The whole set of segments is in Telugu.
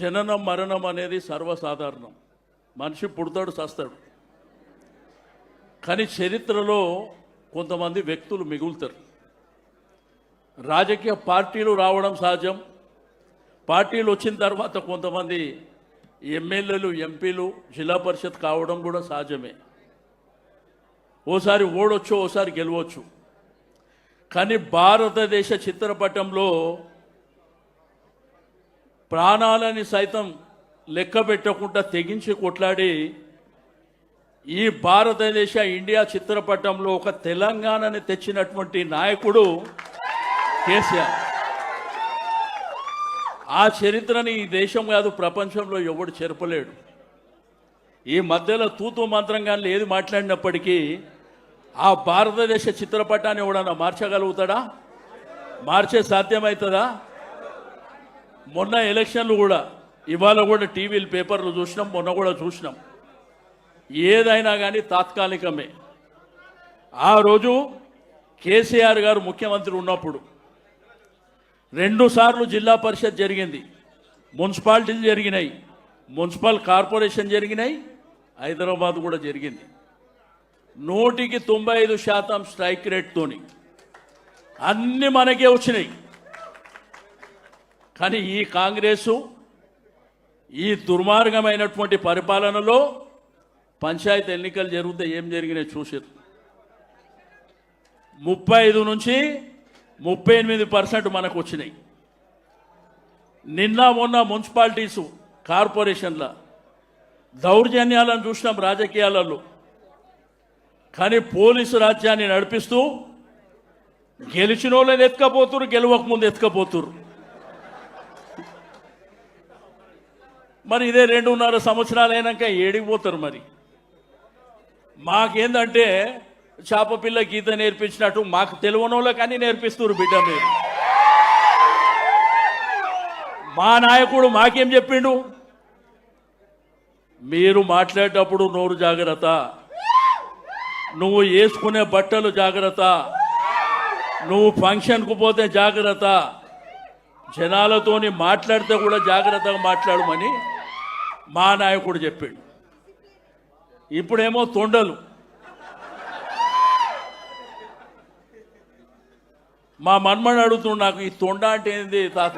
జననం మరణం అనేది సర్వసాధారణం. మనిషి పుడతాడు, చస్తాడు. కానీ చరిత్రలో కొంతమంది వ్యక్తులు మిగులుతారు. రాజకీయ పార్టీలు రావడం సహజం. పార్టీలు వచ్చిన తర్వాత కొంతమంది ఎమ్మెల్యేలు, ఎంపీలు, జిల్లా పరిషత్ కావడం కూడా సహజమే. ఓసారి ఓడొచ్చు, ఓసారి గెలవచ్చు. కానీ భారతదేశ చిత్రపటంలో ప్రాణాలని సైతం లెక్క పెట్టకుండా తెగించి కొట్లాడి ఈ భారతదేశ ఇండియా చిత్రపటంలో ఒక తెలంగాణని తెచ్చినటువంటి నాయకుడు కేసీఆర్. ఆ చరిత్రని ఈ దేశం కాదు, ప్రపంచంలో ఎవడు చెరపలేడు. ఈ మధ్యలో తూతూ మంత్రంగా ఏది మాట్లాడినప్పటికీ ఆ భారతదేశ చిత్రపటాన్ని ఎవడన్నా మార్చగలుగుతాడా? మార్చే సాధ్యమవుతుందా? మొన్న ఎలక్షన్లు కూడా, ఇవాళ కూడా టీవీలు, పేపర్లు చూసినాం, మొన్న కూడా చూసినాం. ఏదైనా కానీ తాత్కాలికమే. ఆ రోజు కేసీఆర్ గారు ముఖ్యమంత్రి ఉన్నప్పుడు 2 సార్లు జిల్లా పరిషత్ జరిగింది, మున్సిపాలిటీలు జరిగినాయి, మున్సిపల్ కార్పొరేషన్ జరిగినాయి, హైదరాబాద్ కూడా జరిగింది. 100కి 95% స్ట్రైక్ రేట్తోని అన్ని మనకే వచ్చినాయి. కానీ ఈ కాంగ్రెసు ఈ దుర్మార్గమైనటువంటి పరిపాలనలో పంచాయతీ ఎన్నికలు జరిగితే ఏం జరిగినాయి చూసారు. 35 నుంచి 38% మనకు వచ్చినాయి. నిన్న మొన్న మున్సిపాలిటీసు, కార్పొరేషన్ల దౌర్జన్యాలను చూసినాం రాజకీయాలలో. కానీ పోలీసు రాజ్యాన్ని నడిపిస్తూ గెలిచిన వాళ్ళని ఎత్తుకపోతురు, గెలవకముందు ఎత్తుకపోతురు. మరి ఇదే 2.5 సంవత్సరాలు అయినాక ఏడిపోతారు. మరి మాకేందంటే చేప పిల్ల గీత నేర్పించినట్టు మాకు తెలియని వాళ్ళకి అన్నీ నేర్పిస్తున్నారు. బిడ్డ మీరు, మా నాయకుడు మాకేం చెప్పిండు? మీరు మాట్లాడేటప్పుడు నోరు జాగ్రత్త, నువ్వు వేసుకునే బట్టలు జాగ్రత్త, నువ్వు ఫంక్షన్కు పోతే జాగ్రత్త, జనాలతోని మాట్లాడితే కూడా జాగ్రత్తగా మాట్లాడమని మా నాయకుడు చెప్పాడు. ఇప్పుడేమో తొండలు. మా మన్మడు అడుగుతుండు, నాకు ఈ తొండ అంటే ఏంది తాత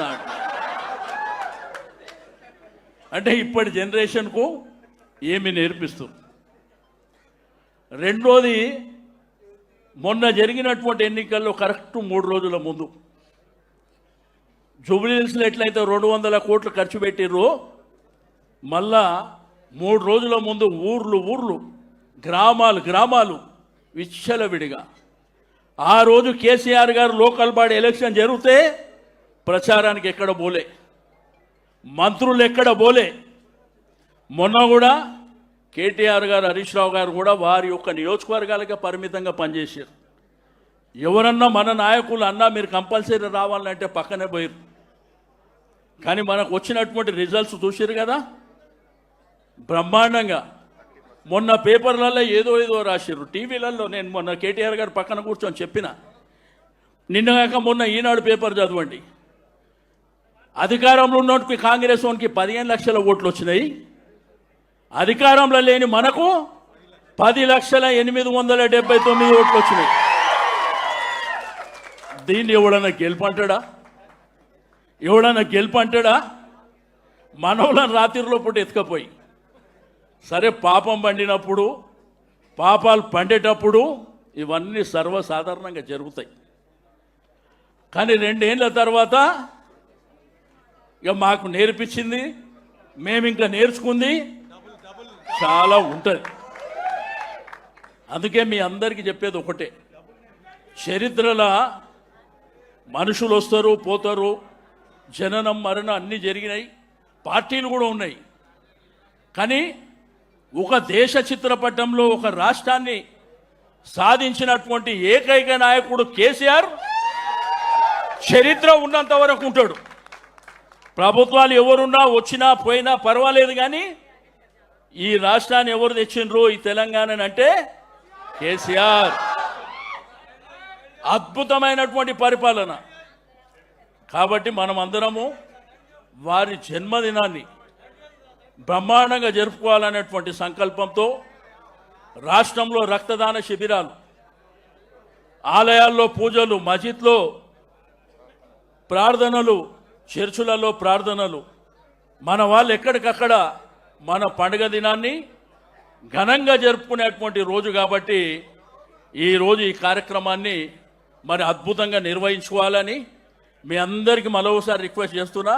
అంటే ఇప్పటి జనరేషన్కు ఏమి నేర్పిస్తుంది. రెండోది, మొన్న జరిగినటువంటి ఎన్నికల్లో కరెక్ట్ 3 రోజుల ముందు జూబ్లీహిల్స్లో ఎట్లయితే 200 కోట్లు ఖర్చు పెట్టిర్రో, మళ్ళా 3 రోజుల ముందు ఊర్లు, గ్రామాలు విచ్చలవిడిగా ఆ రోజు కేసీఆర్ గారు లోకల్ బాడీ ఎలక్షన్ జరిగితే ప్రచారానికి ఎక్కడ పోలే, మంత్రులు ఎక్కడ పోలే. మొన్న కూడా కేటీఆర్ గారు, హరీష్ రావు గారు కూడా వారి యొక్క నియోజకవర్గాలకే పరిమితంగా పనిచేశారు. ఎవరన్నా మన నాయకులు అన్నా మీరు కంపల్సరీ రావాలంటే పక్కనే పోయారు. కానీ మనకు వచ్చినటువంటి రిజల్ట్స్ చూసారు కదా, బ్రహ్మాండంగా. మొన్న పేపర్లలో ఏదో రాశారు, టీవీలలో. నేను మొన్న కేటీఆర్ గారు పక్కన కూర్చొని చెప్పిన, నిన్నగాక మొన్న ఈనాడు పేపర్ చదవండి. అధికారంలో ఉన్నటువంటి కాంగ్రెస్ వానికి 15 లక్షల ఓట్లు వచ్చినాయి, అధికారంలో లేని మనకు 10,879,000 ఓట్లు వచ్చినాయి. దీన్ని ఎవడన్నా గెలుపంటాడా? మనోళ్ళని రాత్రిలో పూట ఎత్తుకపోయి, సరే పాపం పండినప్పుడు, పాపాలు పండేటప్పుడు ఇవన్నీ సర్వసాధారణంగా జరుగుతాయి. కానీ 2 ఏళ్ళ తర్వాత ఇక మాకు నేర్పించింది, మేము ఇంకా నేర్చుకుంది చాలా ఉంటుంది. అందుకే మీ అందరికీ చెప్పేది ఒకటే, చరిత్రలో మనుషులు వస్తారు, పోతారు, జననం మరణం అన్నీ జరిగినాయి, పార్టీలు కూడా ఉన్నాయి. కానీ ఒక దేశ చిత్రపటంలో ఒక రాష్ట్రాన్ని సాధించినటువంటి ఏకైక నాయకుడు కేసీఆర్. చరిత్ర ఉన్నంత వరకు ఉంటాడు. ప్రభుత్వాలు ఎవరున్నా వచ్చినా పోయినా పర్వాలేదు, కానీ ఈ రాష్ట్రాన్ని ఎవరు తెచ్చిండ్రు, ఈ తెలంగాణని అంటే కేసీఆర్. అద్భుతమైనటువంటి పరిపాలన. కాబట్టి మనం అందరము వారి జన్మదినాన్ని బ్రహ్మాండంగా జరుపుకోవాలనేటువంటి సంకల్పంతో రాష్ట్రంలో రక్తదాన శిబిరాలు, ఆలయాల్లో పూజలు, మసీద్లో ప్రార్థనలు, చర్చులలో ప్రార్థనలు, మన వాళ్ళు ఎక్కడికక్కడ మన పండుగ దినాన్ని ఘనంగా జరుపుకునేటువంటి రోజు కాబట్టి ఈరోజు ఈ కార్యక్రమాన్ని మరి అద్భుతంగా నిర్వహించుకోవాలని మీ అందరికీ మరోసారి రిక్వెస్ట్ చేస్తున్నా.